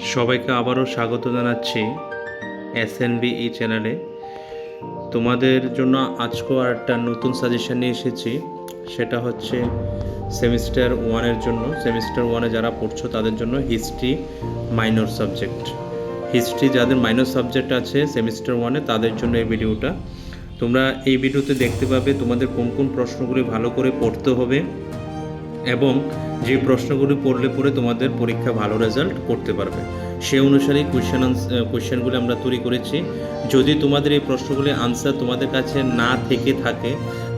সবাইকে আবারও স্বাগত জানাচ্ছি এসএনবি এই চ্যানেলে। তোমাদের জন্য আজকেও আর একটা নতুন সাজেশন নিয়ে এসেছি। সেটা হচ্ছে সেমিস্টার ওয়ানের জন্য। সেমিস্টার ওয়ানে যারা পড়ছো তাদের জন্য হিস্ট্রি মাইনর সাবজেক্ট। হিস্ট্রি যাদের মাইনর সাবজেক্ট আছে সেমিস্টার ওয়ানে তাদের জন্য এই ভিডিওটা। তোমরা এই ভিডিওতে দেখতে পাবে তোমাদের কোন কোন প্রশ্নগুলি ভালো করে পড়তে হবে এবং যে প্রশ্নগুলি পড়লে পরে তোমাদের পরীক্ষা ভালো রেজাল্ট করতে পারবে, সে অনুসারেই কোয়েশ্চেনগুলি আমরা তৈরি করেছি। যদি তোমাদের এই প্রশ্নগুলি আনসার তোমাদের কাছে না থেকে থাকে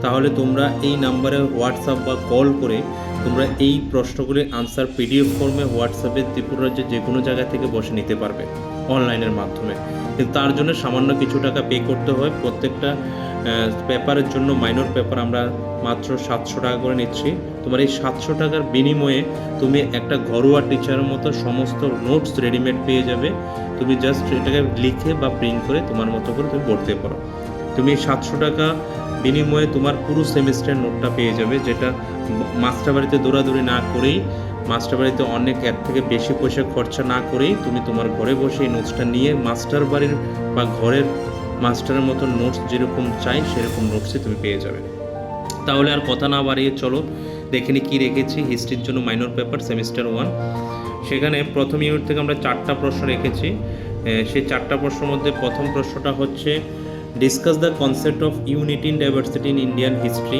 তাহলে তোমরা এই নাম্বারে হোয়াটসঅ্যাপ বা কল করে তোমরা এই প্রশ্নগুলির আনসার পিডিএফ ফর্মে হোয়াটসঅ্যাপে ত্রিপুরা রাজ্যের যে কোনো জায়গা থেকে বসে নিতে পারবে অনলাইনের মাধ্যমে। কিন্তু তার জন্য সামান্য কিছু টাকা পে করতে হয়। প্রত্যেকটা পেপারের জন্য মাইনর পেপার আমরা মাত্র 700 টাকা করে নিচ্ছি। তোমার এই 700 টাকার বিনিময়ে তুমি একটা ঘরোয়া টিচারের মতো সমস্ত নোটস রেডিমেড পেয়ে যাবে। তুমি জাস্ট এটাকে লিখে বা প্রিন্ট করে তোমার মতো করে তুমি পড়তে পারো। তুমি 700 টাকা বিনিময়ে তোমার পুরো সেমিস্টারের নোটটা পেয়ে যাবে, যেটা মাস্টার বাড়িতে দৌড়াদৌড়ি না করেই, মাস্টার বাড়িতে অনেক এর থেকে বেশি পয়সা খরচা না করেই তুমি তোমার ঘরে বসে এই নোটসটা নিয়ে মাস্টার বাড়ির বা ঘরের মাস্টারের মতো নোটস যেরকম চাই সেরকম নোটসই তুমি পেয়ে যাবে। তাহলে আর কথা না বাড়িয়ে চলো দেখে নি কী রেখেছি হিস্ট্রির জন্য মাইনর পেপার সেমিস্টার ওয়ান। সেখানে প্রথম ইউনিট থেকে আমরা 4টা প্রশ্ন রেখেছি। সেই 4টা প্রশ্নের মধ্যে প্রথম প্রশ্নটা হচ্ছে discuss the concept of unity in diversity in Indian history.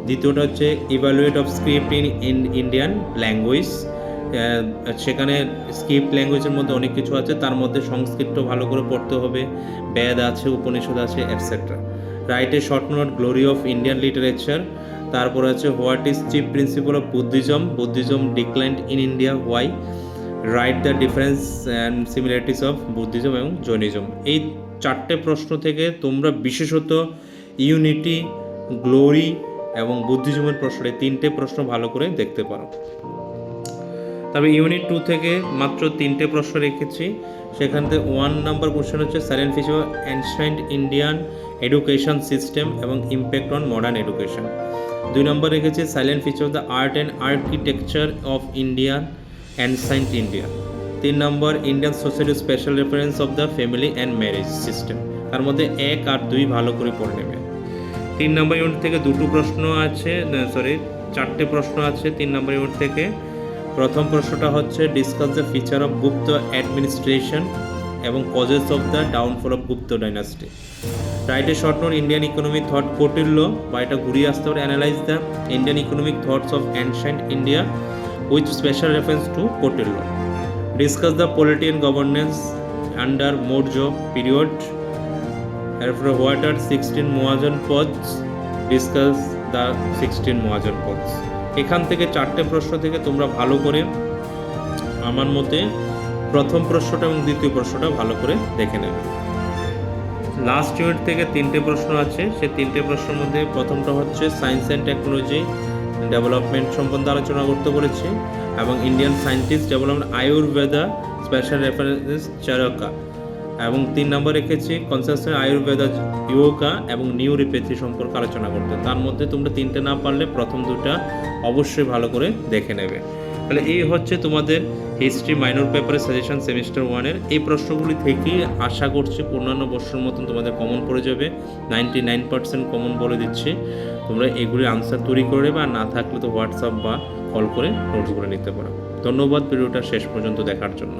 দ্বিতীয়টা হচ্ছে evaluate of script in Indian language. সেখানে স্ক্রিপ্ট ল্যাঙ্গুয়েজের মধ্যে অনেক কিছু আছে, তার মধ্যে সংস্কৃত ভালো করে পড়তে হবে, বেদ আছে, উপনিষদ আছে, etcetera. Right a short note glory of Indian literature. তারপর আছে what is chief principal of Buddhism declined in India why. Write the difference and similarities of Buddhism এবং জৈনিজম। এই 4টে প্রশ্ন থেকে তোমরা বিশেষত ইউনিটি, গ্লোরি এবং বুদ্ধিজমের প্রশ্ন, এই 3টে প্রশ্ন ভালো করে দেখতে পারো। তবে ইউনিট 2 থেকে মাত্র 3টে প্রশ্ন রেখেছি। সেখান থেকে 1 নাম্বার কোশ্চেন হচ্ছে silent feature of ancient Indian education system এবং ইম্প্যাক্ট অন মডার্ন এডুকেশন। 2 নম্বর রেখেছি silent feature of the art and architecture of Indian ancient India. 3 number Indian society special reference of the family and marriage system. তার মধ্যে 1 আর 2 ভালো করে পড়ে নেবে। 3 নম্বর unit থেকে 2টো প্রশ্ন আছে, 4টে প্রশ্ন আছে 3 নম্বর ইউনিট থেকে। প্রথম প্রশ্নটা হচ্ছে discuss the feature of Gupta administration এবং causes of the downfall of Gupta dynasty. Write a short note Indian economic thought Kautilya, বা এটা ঘুরিয়ে আসতে পারে analyse the Indian economic thoughts of ancient India with special reference to Kautilya. Discuss the polity and governance under Maurya period. এরপরে what are 16 Mahajanapadas, discuss the 16 Mahajanapadas. এখান থেকে 4টে প্রশ্ন থেকে তোমরা ভালো করে, আমার মতে প্রথম প্রশ্নটা এবং দ্বিতীয় প্রশ্নটা ভালো করে দেখে নেবে। লাস্ট ইউনিট থেকে 3টে প্রশ্ন আছে। সেই 3টে প্রশ্নের মধ্যে প্রথমটা হচ্ছে সায়েন্স অ্যান্ড টেকনোলজি ডেভেলপমেন্ট সম্বন্ধে আলোচনা করতে বলেছি এবং Indian scientist development Ayurveda special reference Charaka. এবং 3 নম্বর রেখেছি কনসেপ্ট আয়ুর্বেদা ইয়োগা এবং নিউরোপ্যাথি সম্পর্কে আলোচনা করতে। তার মধ্যে তোমরা 3টে না পারলে প্রথম 2টা অবশ্যই ভালো করে দেখে নেবে। তাহলে এই হচ্ছে তোমাদের হিস্ট্রি মাইনর পেপারের সাজেশন সেমিস্টার ওয়ানের। এই প্রশ্নগুলি থেকেই আশা করছি অন্যান্য বছরের মতন তোমাদের কমন পড়ে যাবে। 99% কমন বলে দিচ্ছি। তোমরা এগুলির আনসার তৈরি করে নেবে, আর না থাকলে তো হোয়াটসঅ্যাপ বা কল করে নোটস করে নিতে পারো। ধন্যবাদ ভিডিওটা শেষ পর্যন্ত দেখার জন্য।